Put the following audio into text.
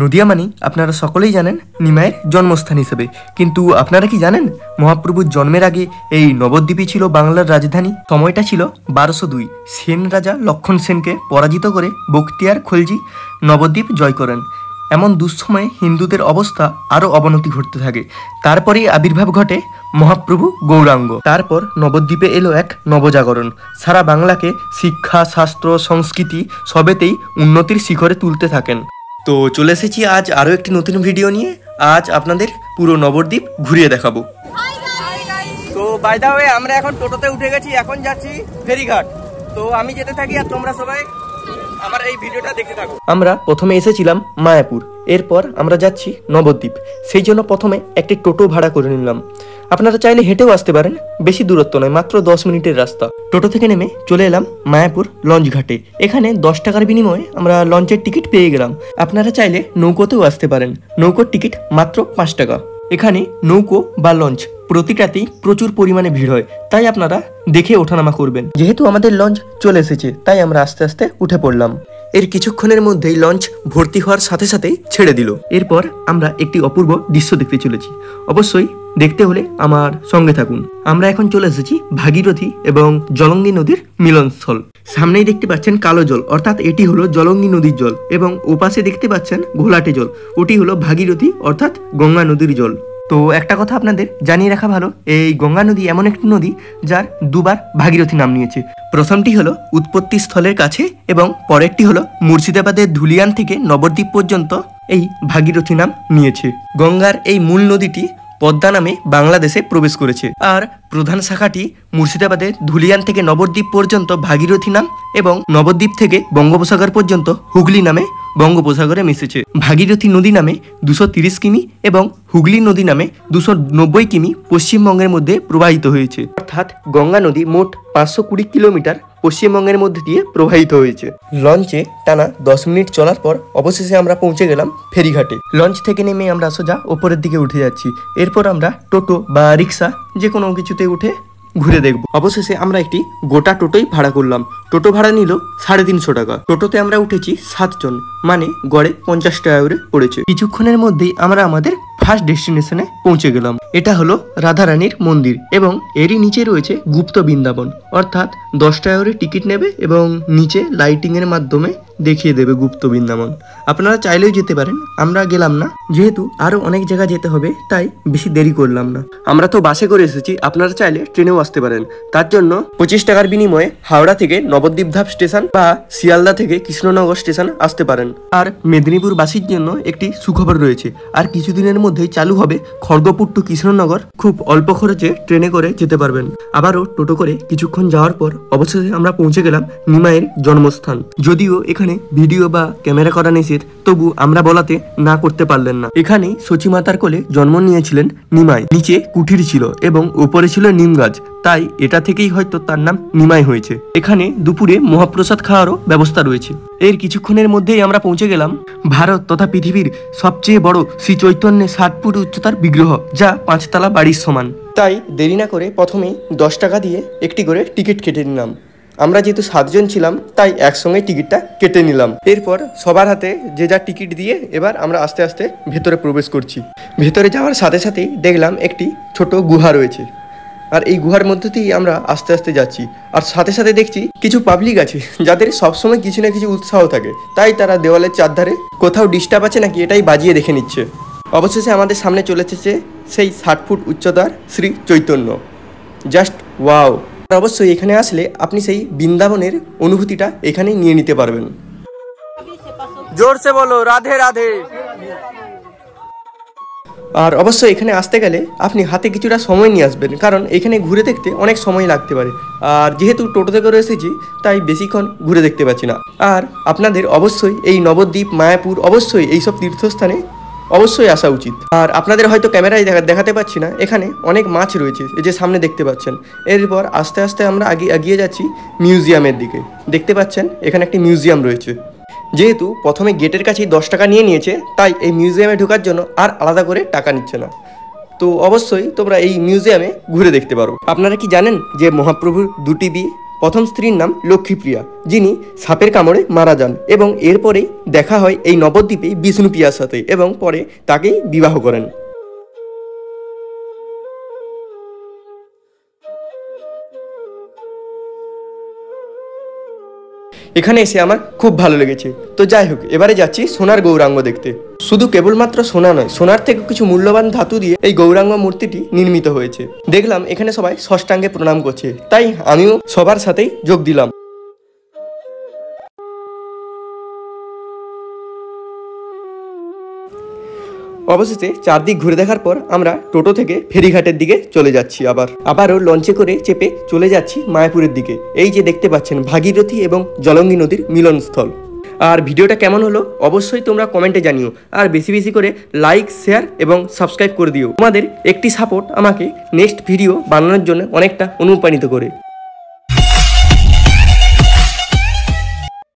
নদিয়া মানি আপনারা সকলেই জানেন নিমাইয়ের জন্মস্থান হিসেবে, কিন্তু আপনারা কি জানেন মহাপ্রভুর জন্মের আগে এই নবদ্বীপই ছিল বাংলার রাজধানী। সময়টা ছিল 1202। সেন রাজা লক্ষণ সেনকে পরাজিত করে বখতিয়ার খলজি নবদ্বীপ জয় করেন। এমন দুঃসময়ে হিন্দুদের অবস্থা আরও অবনতি ঘটতে থাকে। তারপরেই আবির্ভাব ঘটে মহাপ্রভু গৌরাঙ্গ। তারপর নবদ্বীপে এলো এক নবজাগরণ। সারা বাংলাকে শিক্ষা, শাস্ত্র, সংস্কৃতি সবেতেই উন্নতির শিখরে তুলতে থাকেন। তো চলে এসেছি আজ আরও একটি নতুন ভিডিও নিয়ে। আজ আপনাদের পুরো নবদ্বীপ ঘুরিয়ে দেখাবো। তো বাই দা ওয়ে আমরা এখন টোটোতে উঠে গেছি, এখন যাচ্ছি ফেরিঘাট। তো আমি যেতে থাকি আর তোমরা সবাই আমার এই ভিডিওটা দেখতে থাকো। আমরা প্রথমে এসেছিলাম মায়াপুর, এরপর আমরা যাচ্ছি নবদ্বীপ। সেই জন্য প্রথমে একটি টোটো ভাড়া করে নিলাম। আপনারা চাইলে হেঁটেও আসতে পারেন, বেশি দূরত্ব নয়, মাত্র 10 মিনিটের রাস্তা। টোটো থেকে নেমে চলে এলাম মায়াপুর লঞ্চ ঘাটে। এখানে 10 টাকার বিনিময়ে আমরা লঞ্চের টিকিট পেয়ে গেলাম। আপনারা চাইলে নৌকোতেও আসতে পারেন, নৌকোর টিকিট মাত্র 5 টাকা। এখানে নৌকো বা লঞ্চ প্রতিটাতেই প্রচুর পরিমাণে ভিড় হয়, তাই আপনারা দেখে ওঠানামা করবেন। যেহেতু আমাদের লঞ্চ চলে এসেছে, তাই আমরা আস্তে আস্তে উঠে পড়লাম। এর কিছুক্ষণের মধ্যেই লঞ্চ ভর্তি হওয়ার সাথে সাথেই ছেড়ে দিল। এরপর আমরা একটি অপূর্ব দৃশ্য দেখতে চলেছি। অবশ্যই দেখতে হলে আমার সঙ্গে থাকুন। আমরা এখন চলে এসেছি ভাগীরথী এবং জলঙ্গি নদীর মিলনস্থল। সামনেই দেখতে পাচ্ছেন কালো জল, অর্থাৎ এটি হলো জলঙ্গি নদীর জল, এবং ওপাশে দেখতে পাচ্ছেন ঘোলাটে জল, ওটি হলো ভাগীরথী অর্থাৎ গঙ্গা নদীর জল। তো একটা কথা আপনাদের জানিয়ে রাখা ভালো, এই গঙ্গা নদী এমন একটি নদী যার দুবার ভাগীরথী নাম নিয়েছে। প্রথমটি হলো উৎপত্তি স্থলের কাছে এবং পরেরটি হলো মুর্শিদাবাদের ধুলিয়ান থেকে নবদ্বীপ পর্যন্ত এই ভাগীরথী নাম নিয়েছে। গঙ্গার এই মূল নদীটি পদ্মা নামে বাংলাদেশে প্রবেশ করেছে, আর প্রধান শাখাটি মুর্শিদাবাদের ধুলিয়ান থেকে নবদ্বীপ পর্যন্ত ভাগীরথী নাম এবং নবদ্বীপ থেকে বঙ্গোপসাগর পর্যন্ত হুগলি নামে বঙ্গোপসাগরে মিশেছে। ভাগীরথী নদী নামে 230 কিমি এবং হুগলি নদী নামে 290 কিমি পশ্চিমবঙ্গের মধ্যে প্রবাহিত হয়েছে। অর্থাৎ গঙ্গা নদী মোট 520 কিলোমিটার পশ্চিমবঙ্গের মধ্যে দিয়ে প্রবাহিত হয়েছে। লঞ্চে টানা 10 মিনিট চলার পর অবশেষে আমরা পৌঁছে গেলাম ফেরিঘাটে। লঞ্চ থেকে নেমে আমরা সোজা ওপরের দিকে উঠে যাচ্ছি। এরপর আমরা টোটো বা রিক্সা যে কোনো কিছুতে উঠে ঘুরে দেখব। অবশেষে আমরা একটি গোটা টোটোই ভাড়া করলাম। টোটো ভাড়া নিল 350 টাকা। টোটোতে আমরা উঠেছি 7 জন, মানে গড়ে 50 টাকা করে পড়েছে। কিছুক্ষণের মধ্যেই আমরা আমাদের ফার্স্ট ডেস্টিনেশনে পৌঁছে গেলাম। এটা হলো রাধারানীর মন্দির এবং এরই নিচে রয়েছে গুপ্ত বৃন্দাবন, অর্থাৎ 10 টাকা করে টিকিট নেবে এবং নিচে লাইটিং এর মাধ্যমে দেখিয়ে দেবে গুপ্ত বৃন্দাবন। আপনারা চাইলেও যেতে পারেন, আমরা গেলাম না, যেহেতু আরো অনেক জায়গা যেতে হবে, তাই বেশি দেরি করলাম না। আমরা তো বাসে করে এসেছি, আপনারা চাইলে ট্রেনেও আসতে পারেন। তার জন্য 25 টাকার বিনিময়ে হাওড়া থেকে নবদ্বীপ ধাপ স্টেশন বা শিয়ালদা থেকে কৃষ্ণনগর স্টেশন আসতে পারেন। আর মেদিনীপুর বাসীর জন্য একটি সুখবর রয়েছে, আর কিছুদিনের মধ্যেই চালু হবে খড়গপুর টু কৃষ্ণনগর। খুব অল্প খরচে ট্রেনে করে যেতে পারবেন। আবারও টোটো করে কিছুক্ষণ যাওয়ার পর অবশেষে আমরা পৌঁছে গেলাম নিমাইয়ের জন্মস্থান। যদিও এখানে ভিডিও বা ক্যামেরা করা নিষেধ, তবু আমরা বলাতে না করতে পারলেন না। এখানেই সচী মাতার কোলে জন্ম নিয়েছিলেন নিমাই। নিচে কুঠির ছিল এবং উপরে ছিল নিম গাছ, তাই এটা থেকেই হয়তো তার নাম নিমাই হয়েছে। এখানে দুপুরে মহাপ্রসাদ খাওয়ারও ব্যবস্থা রয়েছে। এর কিছুক্ষণের মধ্যেই আমরা পৌঁছে গেলাম ভারত তথা পৃথিবীর সবচেয়ে বড় শ্রী চৈতন্যের 60 ফুট উচ্চতার বিগ্রহ, যা 5 তলা বাড়ির সমান। তাই দেরি না করে প্রথমেই 10 টাকা দিয়ে একটি করে টিকিট কেটে নিলাম। আমরা যেহেতু 7 জন ছিলাম, তাই একসঙ্গে টিকিটটা কেটে নিলাম। এরপর সবার হাতে যে যা টিকিট দিয়ে এবার আমরা আস্তে আস্তে ভেতরে প্রবেশ করছি। ভেতরে যাওয়ার সাথে সাথেই দেখলাম একটি ছোট গুহা রয়েছে, আর এই গুহার মধ্যে দিয়েই আমরা আস্তে আস্তে যাচ্ছি। আর সাথে সাথে দেখছি কিছু পাবলিক আছে যাদের সবসময় কিছু না কিছু উৎসাহ থাকে, তাই তারা দেওয়ালের চারধারে কোথাও ডিস্টার্ব আছে নাকি এটাই বাজিয়ে দেখে নিচ্ছে। অবশেষে আমাদের সামনে চলে এসেছে সেই 60 ফুট উচ্চতার শ্রী চৈতন্য। Just wow! অবশ্যই এখানে আসলে আপনি সেই বৃন্দাবনের অনুভূতিটা এখানে নিয়ে নিতে পারবেন। জোরসে বলো রাধে রাধে। আর অবশ্যই এখানে আসতে গেলে আপনি হাতে কিছুটা সময় নিয়ে আসবেন, কারণ এখানে ঘুরে দেখতে অনেক সময় লাগতে পারে। আর যেহেতু টোটোতে করে এসেছি, তাই বেশিক্ষণ ঘুরে দেখতে পাচ্ছি না। আর আপনাদের অবশ্যই এই নবদ্বীপ, মায়াপুর, অবশ্যই এইসব তীর্থস্থানে অবশ্যই আসা উচিত। আর আপনাদের হয়তো ক্যামেরায় দেখাতে পাচ্ছি না, এখানে অনেক মাছ রয়েছে, এই যে সামনে দেখতে পাচ্ছেন। এরপর আস্তে আস্তে আমরা এগিয়ে যাচ্ছি মিউজিয়ামের দিকে। দেখতে পাচ্ছেন এখানে একটি মিউজিয়াম রয়েছে। যেহেতু প্রথমে গেটের কাছেই 10 টাকা নিয়ে নিয়েছে, তাই এই মিউজিয়ামে ঢোকার জন্য আর আলাদা করে টাকা নিচ্ছে না। তো অবশ্যই তোমরা এই মিউজিয়ামে ঘুরে দেখতে পারো। আপনারা কি জানেন যে মহাপ্রভুর 2টি বিয়ে? প্রথম স্ত্রীর নাম লক্ষ্মীপ্রিয়া, যিনি সাপের কামড়ে মারা যান এবং এরপরেই দেখা হয় এই নবদ্বীপে বিষ্ণুপ্রিয়ার সাথে এবং পরে তাকেই বিবাহ করেন। এখানে এসে আমার খুব ভালো লেগেছে। তো যাই হোক, এবারে যাচ্ছি সোনার গৌরাঙ্গ দেখতে। শুধু কেবলমাত্র সোনা নয়, সোনার থেকে কিছু মূল্যবান ধাতু দিয়ে এই গৌরাঙ্গ মূর্তিটি নির্মিত হয়েছে। দেখলাম এখানে সবাই ষষ্ঠাঙ্গে প্রণাম করছে, তাই আমিও সবার সাথেই যোগ দিলাম। অবশেষে চারদিক ঘুরে দেখার পর আমরা টোটো থেকে ফেরিঘাটের দিকে চলে যাচ্ছি। আবারও লঞ্চে করে চেপে চলে যাচ্ছি মায়াপুরের দিকে। এই যে দেখতে পাচ্ছেন ভাগীরথী এবং জলঙ্গি নদীর মিলনস্থল। আর ভিডিওটা কেমন হলো অবশ্যই তোমরা কমেন্টে জানিও, আর বেশি বেশি করে লাইক, শেয়ার এবং সাবস্ক্রাইব করে দিও। তোমাদের একটি সাপোর্ট আমাকে নেক্সট ভিডিও বানানোর জন্য অনেকটা অনুপ্রাণিত করে।